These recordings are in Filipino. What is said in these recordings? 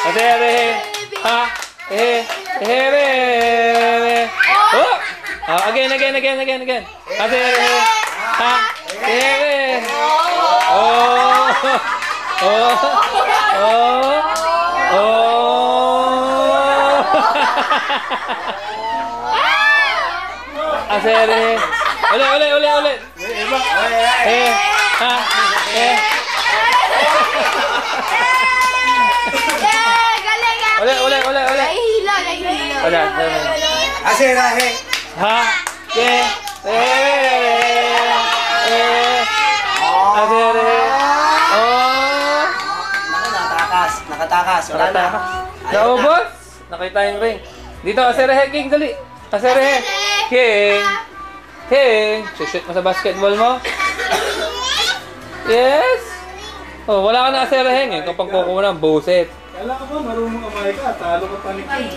Aserehe. Ha. He. He. Oh! Again. Aserehe. Ha. He. Oh. Oh. Oh. Oh. Aserehe. Ulit. Eh. Ha. Eh. Ulit. Nahihilo. Wala. Aserehe. Ha. Eh. Aserehe. Oh. Nakatakas. Wala na. Naubos? Nakita yung ring. Dito, Aserehe, King, dali. Aserehe. King. Shoot mo sa basketball mo. Yes. Oh, wala ka na Aserehe eh. Kapag kukuha ng buset. Kala ka ba marunong kamay ka? Talo ka pa ni King.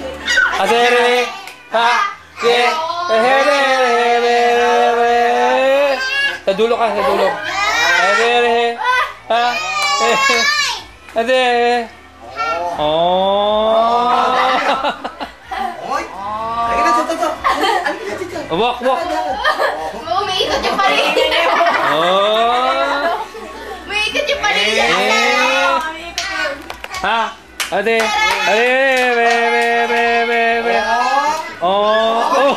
Aserehe. Ha. King. Sa dulo ka, sa dulo. Aserehe. Ha. Aserehe. Oh. Oy! Halika na dito. Walk. Umiikot yung paligid. Oh. Umiikot yung paligid. Ha? Ate. Be. Oh.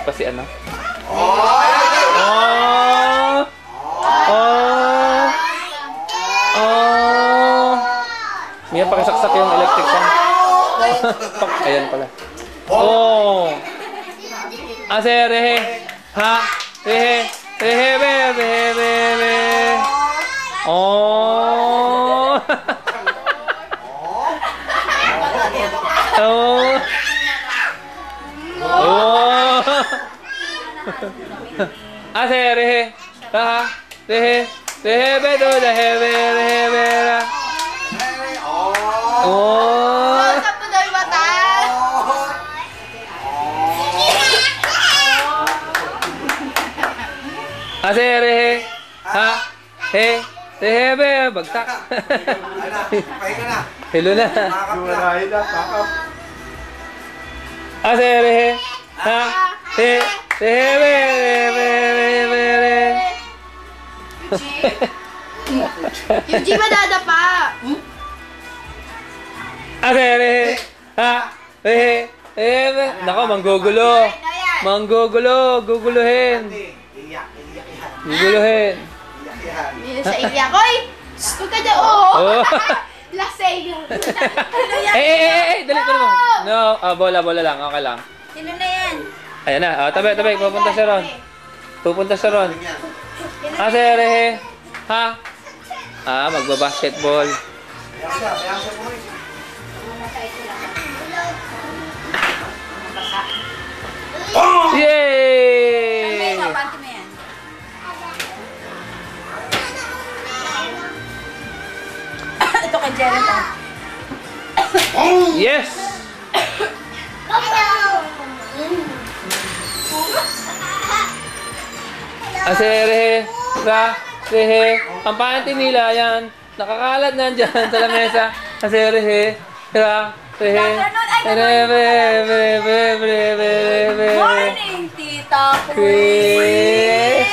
Pa si ano? Oh. Mia, pakisaksak yung electric fan. Ayan pala. Oh. Aserehe. Ha. Rehe. Be. Oh. Oh. Oh. Aserehe. Ha. Rehe. Be do be. Oh. Usap mo daw yung mata. Aserehe. Ha. Be. Bagsak. Pahinga na. Hello na. Wala na. Pakap. Aserehe. Ha. Be. Yung G madadapa. Aserehe. Ha. Be. Nako, guguluhin. Iyak. Guguluhin. Yun sa iyak. Oy! Huwag ka dyan. Oh! Oh. Lasay. Dali ko naman. No, bola lang, okay lang. Sino na yan? Ayan na, tabi, pupunta siya ron. Aserehe. Ha? Magbabasketball. Bayang siya po. Yay! Panty mo yan. Ito kay Jared. Yes! Aserehe. Rehe. Ang panty nila yan. Nakakalat na dyan sa lamesa. Aserehe. Rehe. Morning, Tita Chris.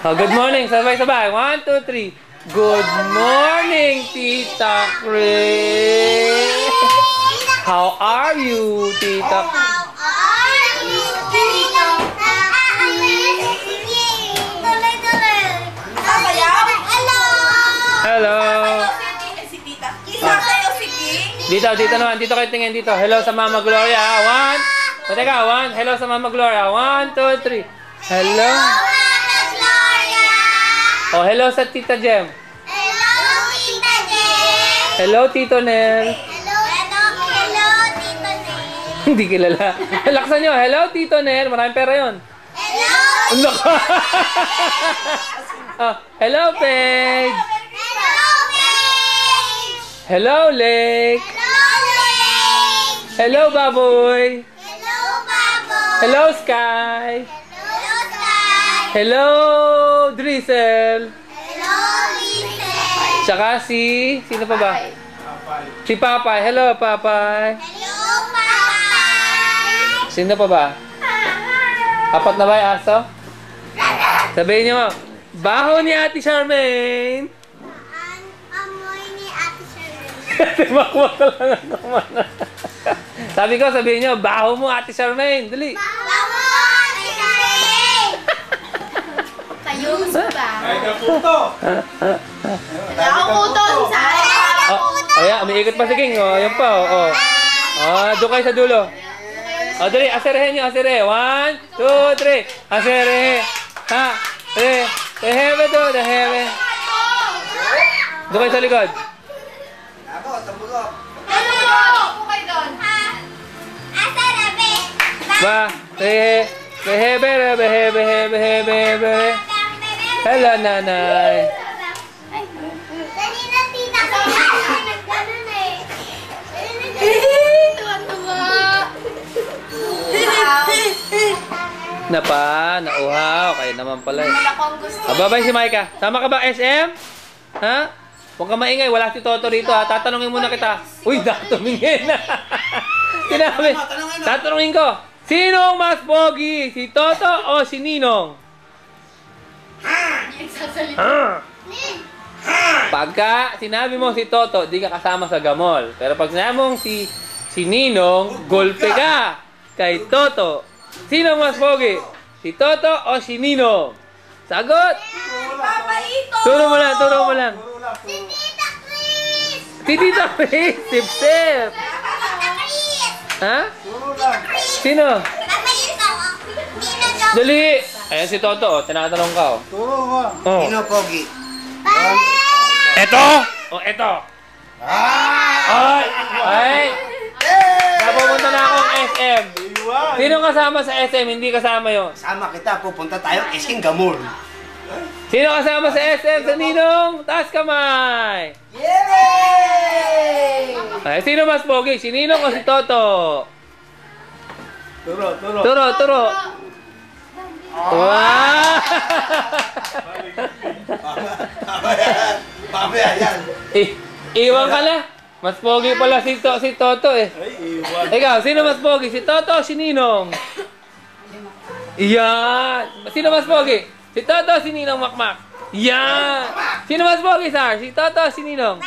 Oh, good morning. Sabay. 1, 2, 3. Good morning, Tita Chris. How are you, Tita? Hello. Si Tita. Isa kayo si King. Dito naman. Dito kayo tingin dito. Hello sa Mama Gloria. 1. Teka, 1. Hello sa Mama Gloria. 1, 2, 3. Hello. Oh, hello sa Tita Jem. Hello, Tito Nel. Hindi kilala. Laksan nyo. Hello, Tito Nel. Maraming pera yun. Hello. Hello, Paige. Hello, Lake. Hello, Baboy. Hello, Sky. Hello, Drizzle. Hello, Lisa. Tsaka sino pa ba? Si Papay. Hello, Papay. Hello, Papa! Sino pa ba? Apat na ba yung aso? Sabihin niyo mo, baho ni Ate Charmaine. Amoy ni Ate Charmaine. Timakwak ka lang ang kumana. Sabi ko, sabihin niyo, baho mo Ate Charmaine. Dali. Baho, Ate Charmaine! Kayo, gusto ba? Ay, kaputo. Ako puto, sa akin. Ayan, umiikot pa si King. Oh, yan pa. Oh. Doon kayo sa dulo. Dali, aserehin niyo, asere. 1, 2, 3. Asere. Ha? Dehebe to, dehebe. Doon kayo sa likod. Ako, tabulok. Ano po kayo doon? Asa na, be? Ba, behebe, behebe. Hello, nanay. Kanina, tita ko. Ganun eh. Tuwa-tuwa. Nauhaw. Kayo naman pala eh. Malakong gusto. Babay si Maika. Sama ka ba, SM? Ha? Huwag ka maingay. Wala si Toto rito ha. Tatanungin muna kita. Uy, tumingin na. Sinabi. Tatanungin ko. Sinong mas pogi? Si Toto o si Ninong? Pagka sinabi mo si Toto, di ka kasama sa gamol. Pero pag sinabi mong si Ninong, golpe ka kay Toto. Sino mas pogi? Si Toto o si Ninong? Sagot! Papaito! Turo mo lang, turo mo lang. Si Tita Chris! Si Tita Chris, sip-sip. Tita Chris! Ha? Turo lang. Sino? Papaito! Tita Chris! Dali! Ayan si Toto, tinatanong ka. Turo mo. Oh. Sino, Pogi? Eto! O, eto! Ay! Ay! Napupunta na akong SM. Iwan. Sino kasama sa SM? Hindi kasama yon. Sama kita, pupunta tayo, Esking Gamor. Sino kasama sa SM? Sa Ninong? Taas kamay! Yay! Ay, sino mas pogi? Si Ninong o si Toto? Turo, turo. Turo, turo. Wow! Mamaya yan. Iwan ka na. Mas pogi pala si Toto eh. Ay, iwan. Ikaw, sino mas pogi? Si Toto o si Ninong? Yan! Sino mas pogi? Si Toto o si Ninong Makmak? Yan! Sino mas pogi, Sar? Si Toto o si Ninong?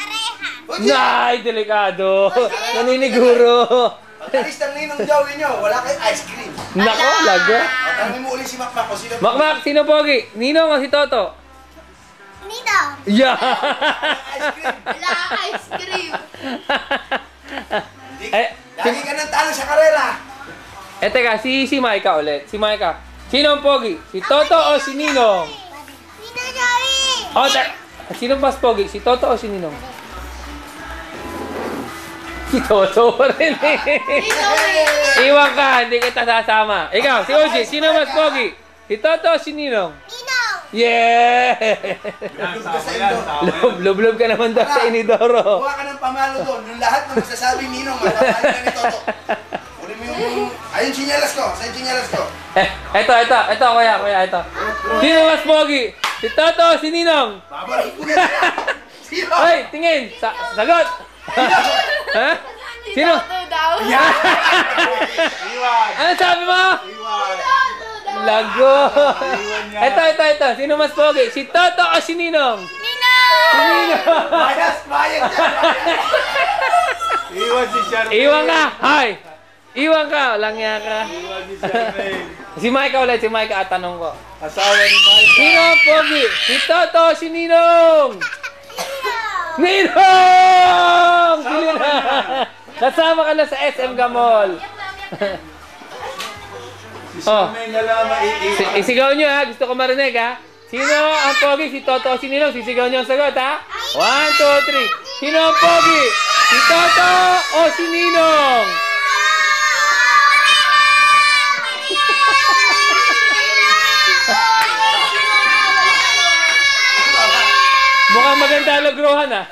Nay, delikado! Naniniguro! Pag-alis ng ninong Joey nyo, wala kayong ice cream. Nako, laga! Tanongin mo ulit si Makmak kung sino. Makmak, sino pogi? Ninong o si Toto? Nino! Yan! Ice cream. Wala ka ice cream! Lagi ka nang talo sa karera. Teka, si Maika ulit. Si Maika. Sino ang pogi? Si Toto o si Ninong? Nino Joey! Sino mas pogi? Si Toto o si Ninong? Si Toto pa rin eh. Nino Joey! Iwan ka, hindi kita sasama. Ikaw, si Oji, sino mas pogi? Si Toto o si Ninong? Nino! Yeah! Yan, tama yan, tama yan. Lublob ka naman daw sa Inidoro. Kuha ka ng pamalo doon. Yung lahat ng magsasabing ninong, matapahal ka ni Toto. Kunin mo yung... Ayun, sinyalas ko. Saan sinyalas ko? Ito, kuya, ito. Sino mas pogi? Si Toto o si Ninong? Babalik ko na sila. Sino? Hoy, tingin! Sagot! Ha? Sino? Toto daw! Iwan. Ano sabi mo? Iwan. Lago! Iwan yan. Ito. Sino mas pogi? Si Toto o si Ninong? Nino! Si Ninong! Bayad dyan. Iwan si Charmaine. Iwan ka! Hoy! Iwan ka! Langya ka. Iwan si Charmaine. Si Micah ulit. Si Micah at tanong ko. Asawa ni Mike. Sino ang pogi? Si Toto o si Ninong? Ninong! Sino na? Kasama ka na sa SM Gamol. Si Charmaine na lang maiiwan. Isigaw nyo ha. Gusto ko marinig ha. Sino ang pogi? Si Toto o si Ninong? Sisigaw nyo ang sagot ha. 1, 2, 3. Sino ang pogi? Si Toto o si Ninong? Mukhang maganda logrohan ha.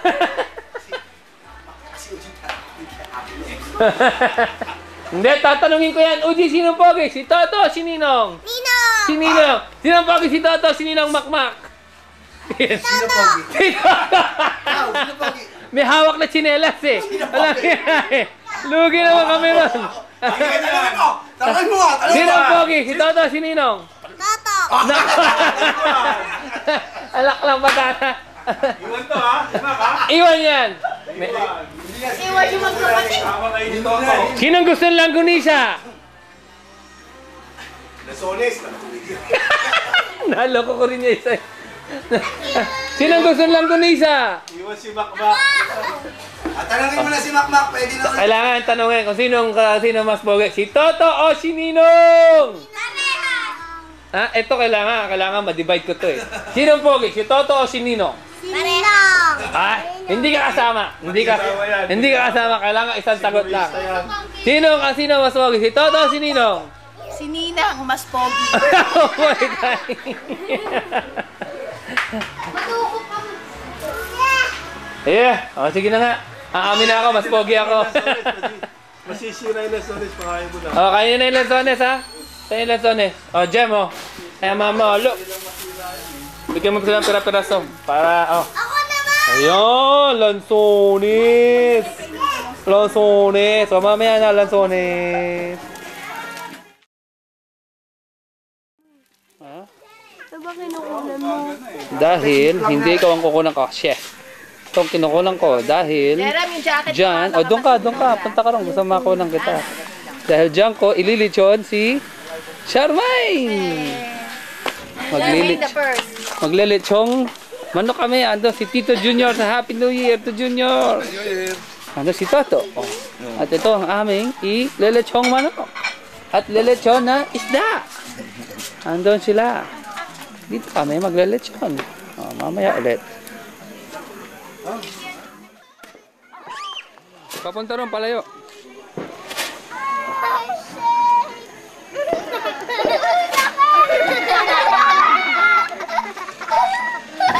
Hindi, tatanungin ko yan. Uji, sino pogi? Si Toto o si Ninong? Nino! Si Ninong. Sino pogi? Si Toto o si Ninong Makmak? Sino, Pogi? Si Toto. may hawak na tsinelas eh. Wala eh. Lugi naman kami ron. Tanongin mo! Tanongin mo! Tanongin Sino mo! ang pogi? Si Toto, si Ninong? Toto! Alak lang patata. Iwan to ha? Iwan ka? Iwan yan. Iwan yung magkapatid. Tama kayo ni Toto. Sinong gusto ng langgunisa? Nasolis. Naloko ko rin niya isa. Sinong gusto ng langgunisa? Iwan si Makmak. At tanongin mo na si Makmak, pwede na. Kailangan tanongin kung sino mas pogi. Si Toto o si Ninong? Ha? Ito kailangan ma-divide ko to eh. Sinong pogi? Si Toto o si Ninong? Ninong! Ah, hindi ka kasama. Hindi ka kasama. Kailangan isang sagot lang. Sino mas pogi? Si Toto o si Ninong? Si Ninang, mas pogi. Oh my God. Yeah. Oh, sige na nga. Aamin na ako, mas pogi ako. Masisira yung Lasones, pakain mo na. Oh, kainin na yung lansones ha. Kainin yung lansones. Oh, Jem oh. Kaya mama, oh, look. Bigyan mo pa silang pira-piraso. Para, oh. Ako naman! Ayun, lansones. Lansones. O, mamaya na, lansones. Ha? Ito ba kinukunan mo? Dahil, hindi ikaw ang kukunan ko, chef. Itong kinukunan ko, dahil Jerem, yung jacket dyan, oh, doon ka. Punta ka rin, gusto makunan kita. Dahil dyan ko, ililichon si Charmaine. Maglilitsong manok kami. Ando si Tito Junior sa Happy New Year to Junior. Ando si Toto. Oh. At ito ang aming ililitsong manok. At lilitsyon na isda. Andun sila. Dito kami maglilitsyon. Oh, mamaya ulit. Papunta ron, palayo.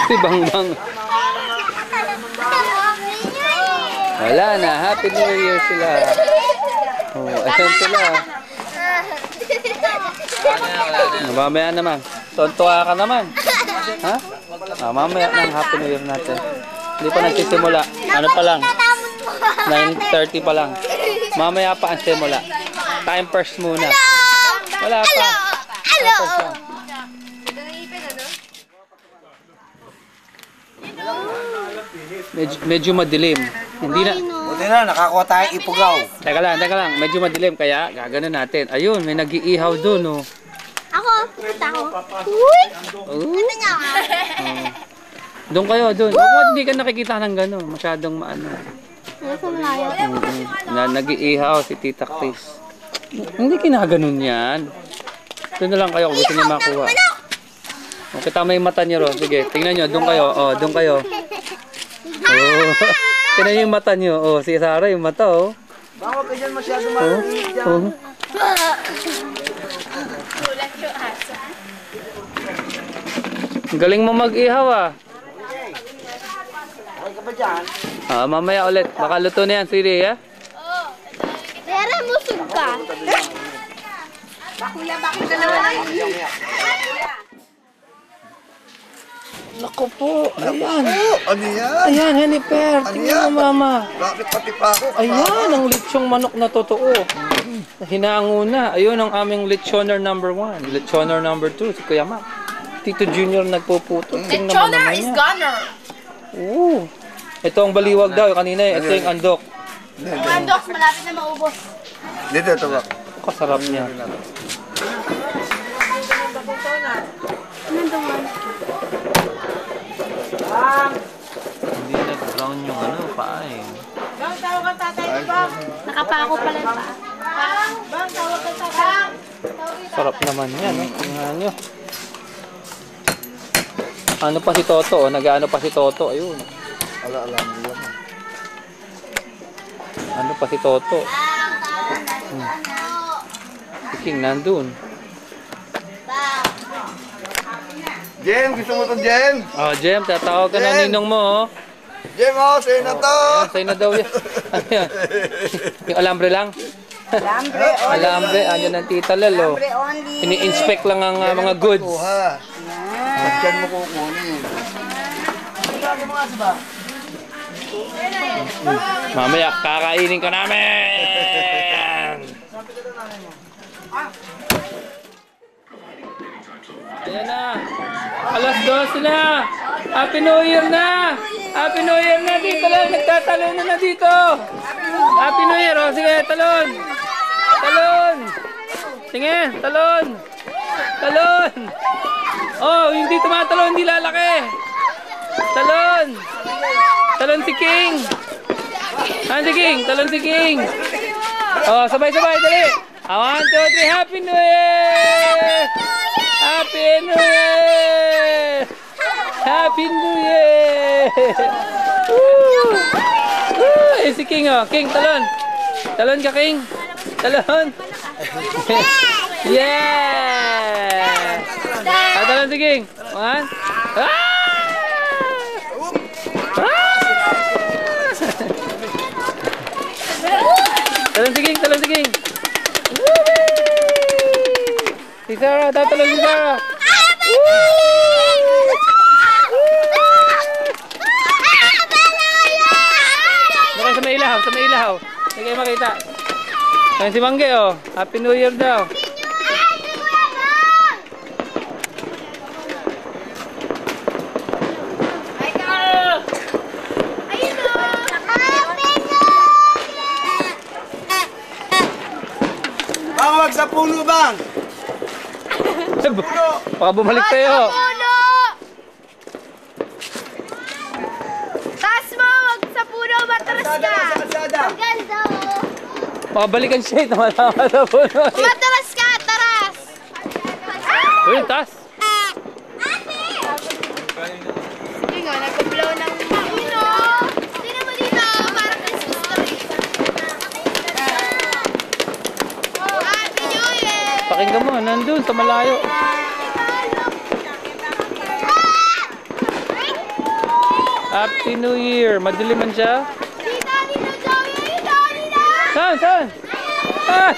Si Bangbang. Wala na, Happy New Year sila. Oh, asan sila? Mamaya naman. Tontuwa ka naman. Ha? Mamaya ng Happy New Year natin. Hindi pa nagsisimula. Ano pa lang? 9:30 pa lang. Mamaya pa ang simula. Time first muna. Wala pa. Hello! Medyo madilim. Hindi na. Buti na, nakakuha tayong ipugaw. Teka lang. Medyo madilim kaya gagano natin. Ayun, may nag-iihaw doon, oh. Ako? Kita ko? Uy! Oh. Ano nga? Doon kayo, doon. Bakit hindi ka nakikita ng gano'n? Masyadong maano. Nasa malayo. Nag-iihaw si Tita Chris. Hindi kinaganon yan. Doon na lang kayo kung gusto niyo makuha. O, kita may mata niyo ron. Sige, tingnan niyo. Doon kayo. Oh, doon kayo. Oh. Tingnan niyo yung mata niyo. Oh, si Sarah yung mata, oh. Bawag ka dyan masyado Oh. maliit dyan. Oh. Kulat yung asa. Ang galing mo mag-ihaw, ah. Okay ka ba dyan? Ah, mamaya ulit. Baka luto na yan, Siri, ha? Pero musog ka. Bakula ba ako dalawa? Naku po. Ayan. Ano yan? Ayan, Haniper. Tingnan mo, mama. Bakit pati pa ako? Ayan, ang lechong manok na totoo. Hinango na. Ayun ang aming lechoner number 1. Lechoner number 2, si Kuya Mac. Tito Junior nagpuputo. Tingnan mo Lechoner naman is yan. gunner. Oo. Ito ang baliwag daw. Kanina eh. Ito yung andok. Ang andoks, malapit na maubos. Dito, ito ba? Kasarap niya. Hindi nag-brown yung ano, paa eh. Nakapako pala yung paa. Sarap naman yan. Tingnan nyo. Ano pa si Toto? Oh. Nag-ano pa si Toto? Ayun. Alam mo. Ano pa si Toto? Si King nandun. Jem, gusto mo to, Jem? Oh, Jem, tatawag ka na ninong mo, oh. Jem, oh, sa'yo na to! Ayan, sa'yo na daw yan. Ayan. Yung alambre lang? Alambre only. Alambre, andyan ang Tita Lel, oh. Alambre only. Ini-inspect lang ang mga goods. Kuha. Diyan mo kukunin. Mamaya, kakainin ko namin! Ayan na! Alas 12 na! Happy New Year na! Happy New Year na! Dito lang! Nagtatalo na dito! Happy New Year! O, sige, talon! Talon! Sige, talon! Talon! Oh, hindi tumatalon, hindi lalaki! Talon! Talon si King! Si King! Talon si King! Oh, sabay-sabay, dali! 1, 2, 3, Happy New Year! Happy New Year! Happy New Year! Woo! Woo! Eh, si King, oh. King, talon! Talon ka, King! Talon! Yeah! Talon si King! 1. Ah! Talon si King! Talon si King! Si Sarah! Tatalon si Sarah! Doon sa may ilaw! Sa may ilaw! Hindi kayo makita! Ayan si Mangge, oh! Happy New Year daw! Bawag sa puno, bang! Baka bumalik tayo! Puno! Taas mo! Wag sa puno! Matras ka! Ang ganda oh! Baka balikan siya! Tama-tama sa puno! Matras ka! Taras! Uy, taas! Hindi nga, nag-blow ng puno! Tingnan mo dito! Parang Christmas tree! Happy New Year! Pakinggan mo, nandun sa malayo. Happy New Year! Madilim man siya. Dito, Joey! Dito! Saan? Saan? Saan?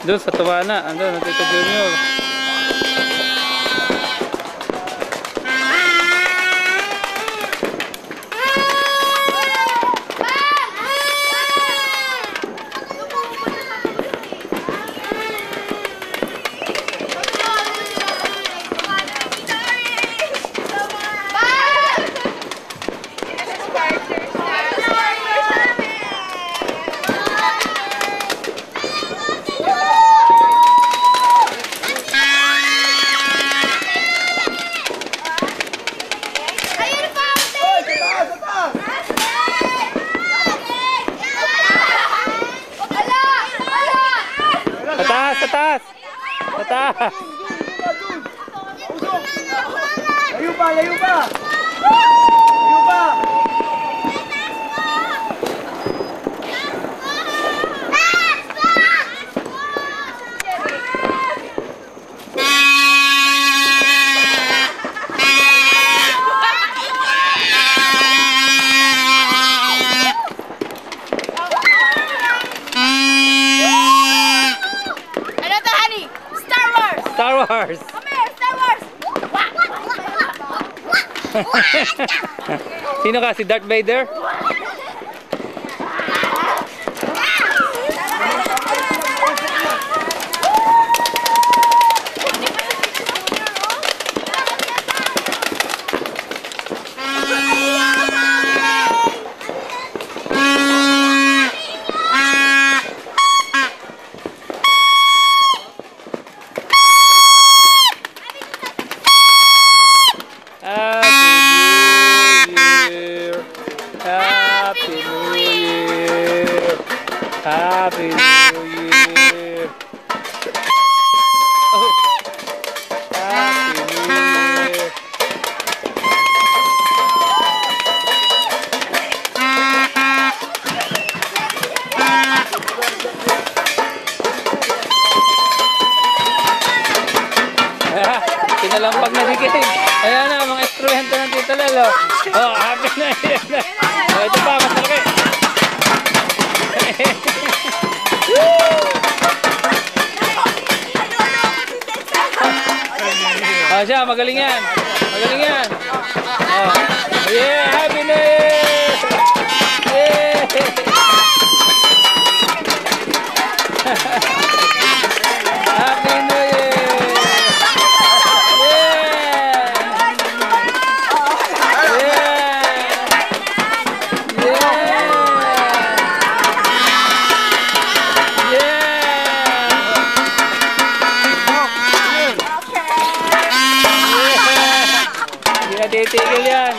Doon sa Tuwana, andun, Tito Junior. Tatas! Tatas! Layo pa! Layo pa! Layo pa! Star Wars! Come here, Star Wars! Sino ka? Si Darth Vader? Happy New Year! Happy New Year! Oh. Happy New Year! pag nagiging. Ayan na, mga instrumento ng Tita Lel. Oh, happy na year na. Oh, ito pa, mas malaki. Oh, siya, magaling yan. Magaling yan. Oh. Yeah, happy na year! Yeah! Happy New Year! Yeah! Yeah! Yeah! Hindi na titigil yan.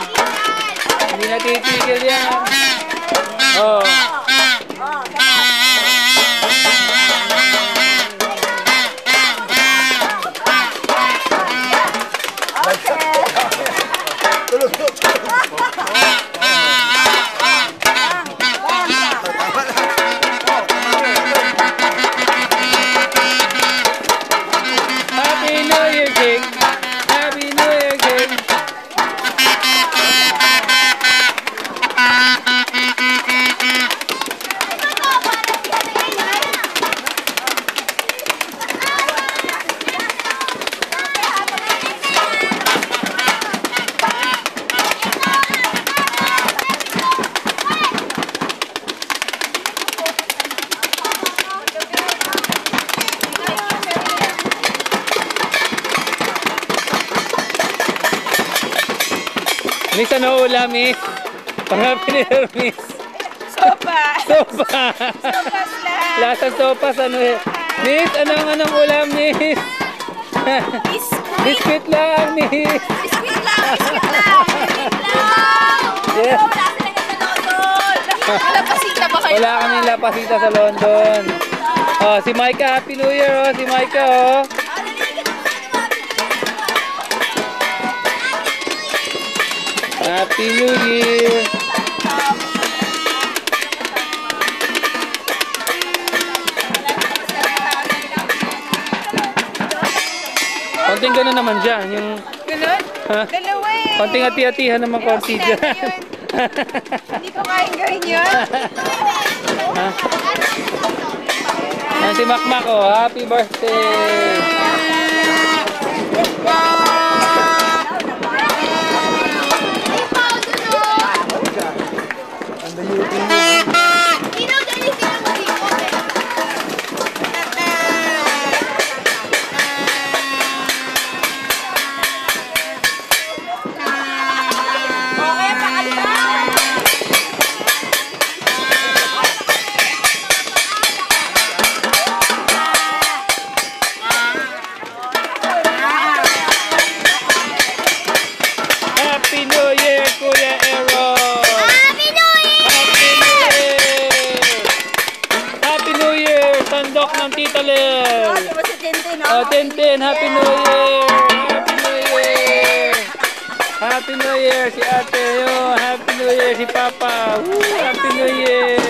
Hindi na titigil yan. Oh. Happy New Year, King! Happy New Year, King! Miss, ano ulam, Miss? Pang-happy New Year, Miss. Sopa! Sopa! Sopas lang! Lasa sopas, ano eh. Miss, anong ulam, Miss? Biscuit! Biscuit lang, Miss. Biscuit lang! Biscuit lang! Biscuit lang! Yeah. Wala sila sa London! Lapasita ba kayo? Wala kaming lapasita sa London. Oh, si Micah, Happy New Year, oh. Si Micah, oh. Happy New Year! Konting gano'n naman dyan. Yung, Ganun? ha? Dalawa eh! Konting ati-atihan naman konti dyan. Hindi ko kayang gawin yun. Ha? Yan si Makmak, oh. Happy birthday! Happy New Year, Kuya Aaron! Happy New Year! Happy New Year! Happy New Year! Tandok ng Tita Lel! Oh, Tintin! Happy New Year! Happy New Year! Happy New Year! Si Ate! Oh, Happy New Year! Si Papa! Woo! Happy New Year!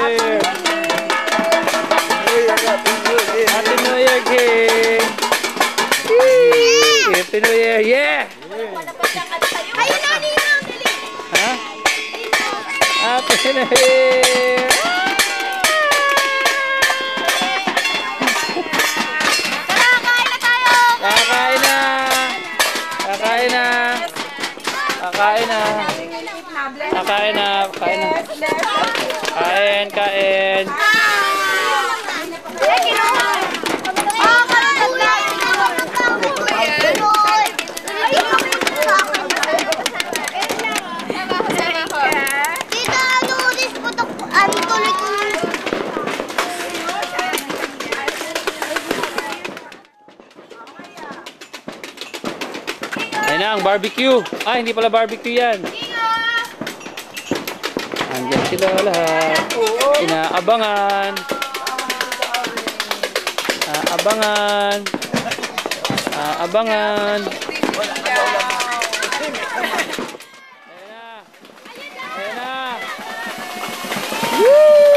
Happy New Year, King! Whee! Happy New Year! Yeah! Ayun na, Ninang! Ha? Happy New Year! Tara, kain na tayo! Kakain na! Kakain na! Kakain na! Kakain na! Kakain na! Kain! Kain! Ayun na ang barbecue. Ay, hindi pala barbecue yan. Andyan sila lahat. Inaabangan. Aabangan. Aabangan. Ayun na. Ayun na. Woo!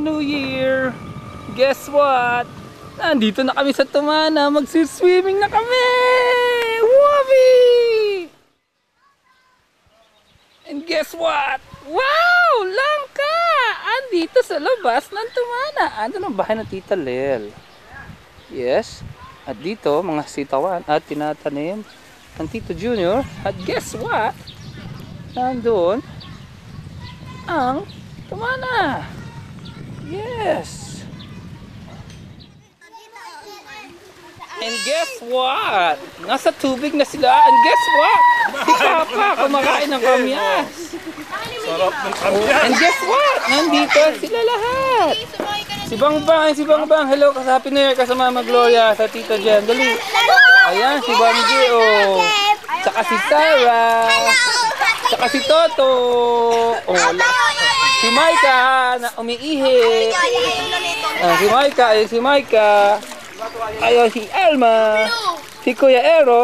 New Year! Guess what? Nandito na kami sa Tumana. Magsiswimming na kami! Whoopee! And guess what? Wow! Langka! Andito sa labas ng Tumana. Ando ng bahay ng Tita Lel. Yes. At dito, mga sitawan at tinatanim ng Tito Junior. At guess what? Nandun ang Tumana. Yes. And guess what? Nasa tubig na sila. And guess what? Si Papa kumakain ng kamyas. Sarap ng kamyas. And guess what? Nandito sila lahat. Si Bangbang. Hello, Happy New Year ka sa Mama Gloria, sa Tita Jen. Dali. Ayan, si Bangji, oh. Tsaka si Sarah. Tsaka si Toto. Oh, si Maika na umiihi. Si Maika, si Maika. Ayun, si Alma. Si Kuya Ero.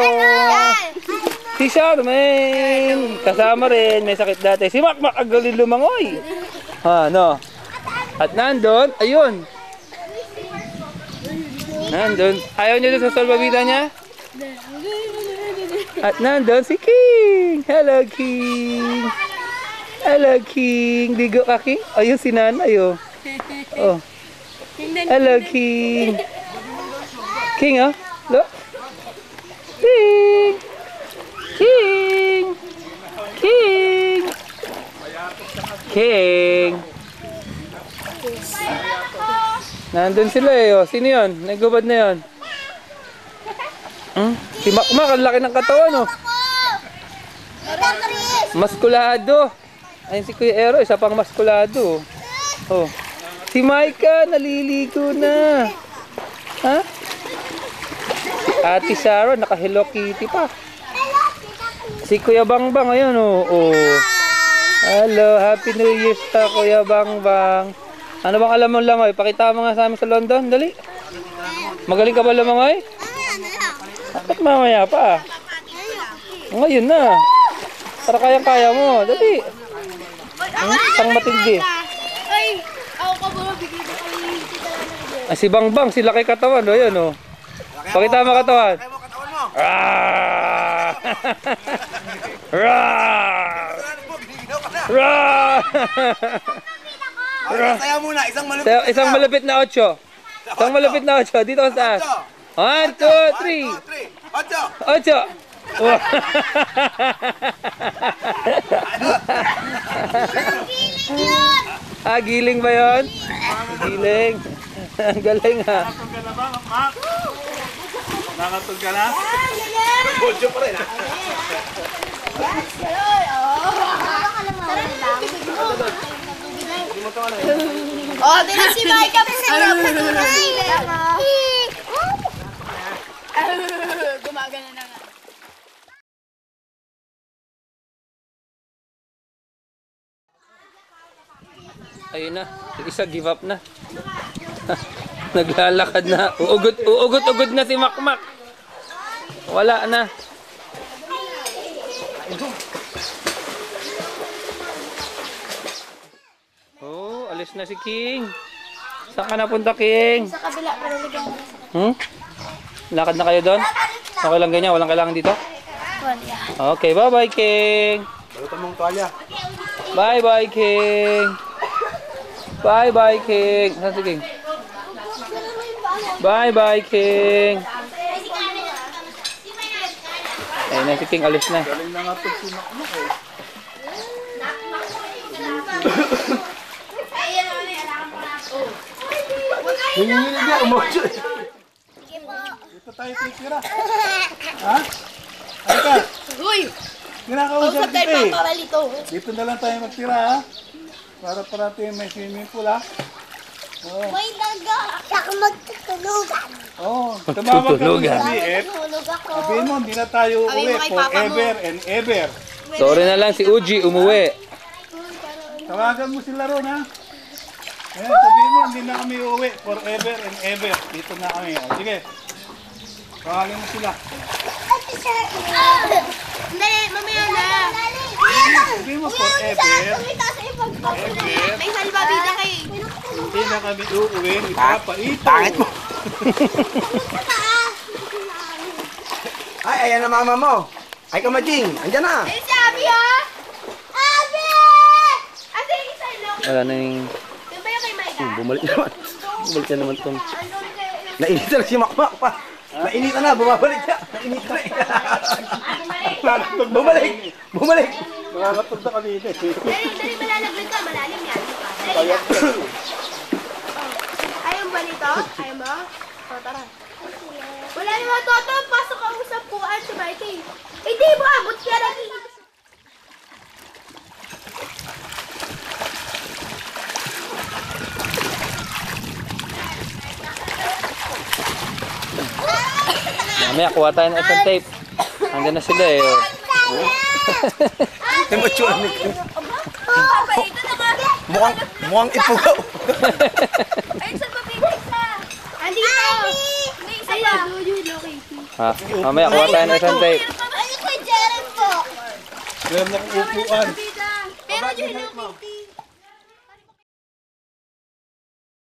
Si Charmaine. Kasama rin, may sakit dati. Si Makmak ang galing lumangoy. No. At nandun, ayun. Nandun. Ayaw niyo doon sa salbabida niya? At nandun si King. Hello, King. Hello, King. Digo ka, King? Ayun si Nanay, oh. Oh. Hello, King. King, oh. Look. King. King. King. King. Nandun sila eh, oh. Sino yun? Nagubad na yun. Si Makmak, ang laki ng katawan, oh. Maskulado. Ayun si Kuya Ero, isa pang maskulado. Oh. Si Maika, naliligo na. Ha? Ate Sarah, naka Hello Kitty pa. Si Kuya Bangbang, ayun, oh. Oh. Hello, Happy New Year sa Kuya Bangbang. Ano bang alam mo langoy? Pakita mo nga sa amin sa London, dali. Magaling ka ba lumangoy? Bakit mamaya pa? Ngayon na. Para kayang-kaya mo, dali. Isang matindi. Ay, ako ka ba mabigay ba kami? Si Bangbang, si laki katawan, oh, yan, oh. Pakita mo katawan. Raa! Raa! Raa! Saya muna, Isang malapit na 8. Isang malapit na 8. Dito sa taas. 1, 2, 3. 8. Wow. Giling ba yun? Giling. Ang galing, ha. Nakatog ka na ba, Makmak? Nakatog ka na? Bodyo pa rin, ha? Oh, tingnan si Maika pa sa gumagana na nga. Ayun na. Yung isa give up na. Naglalakad na. Uugot na si Makmak. Wala na. Oh, alis na si King. Saan ka napunta, King? Sa kabila, pero ligyan mo. Lakad na kayo doon? Okay lang ganyan? Walang kailangan dito? Wala. Okay, bye-bye, King. Balutan mong tuwalya. Bye-bye, King. Bye-bye, King. Saan si King? Bye-bye, King. Ayun na si King, alis na. Galing na nga ito si Makmak, eh. Hingi niya, umodyo. Dito tayo titira. Ha? Halika. Uy! Kinakausap Tayo kita, eh. paparalito. Dito na lang tayo magtira, ha? Para parati may swimming pool, ha? Oo. May daga. Ako magtutulugan. Oo. Tumawag ka mo sa BF. Tulog ako. Sabihin mo, hindi na tayo Sabihin uwi mo kay papa mo. forever and ever. Sorry na lang si Uji, umuwi. Tawagan mo sila ron, ha? Ayan, sabihin mo, hindi na kami uuwi forever and ever. Dito na kami. O, sige. Tawagan mo sila. Hindi, mamaya na. Sabihin mo forever. May salbabida kayo. Hindi na kami uuwi. Ipapaito. Pangit mo. Ay, ayan na mama mo. Ay, kamajing. Andyan na. Ayun si Abby, oh! Abby! Asa yung isa, no? Wala na yung... Yung ba yung kay Maika? Bumalik naman. Bumalik na naman itong... Nainitan na si Makmak pa. Nainitan na, bumabalik siya. Nainitan na. Bumalik. Bumalik. Nakakatod na kanina. Dali, malalaglag ka. Malalim yan. Dali na. Ayaw ba nito? Ayaw mo? O, tara. Wala naman, Toto. Pasok ang usapuan sa Marty. Hindi mo, abot ka lagi. Mamaya, kuha tayo ng isang tape. Hanggang na sila eh. Oh. Emosyon. Papa, ito na nga. Mukhang ipugaw. Ayun sa mabibig sa. Andito. Ayun, location. Ha? Mamaya, kuha tayo ng isang tape. Ayun kay Jeren po. Meron akong upuan.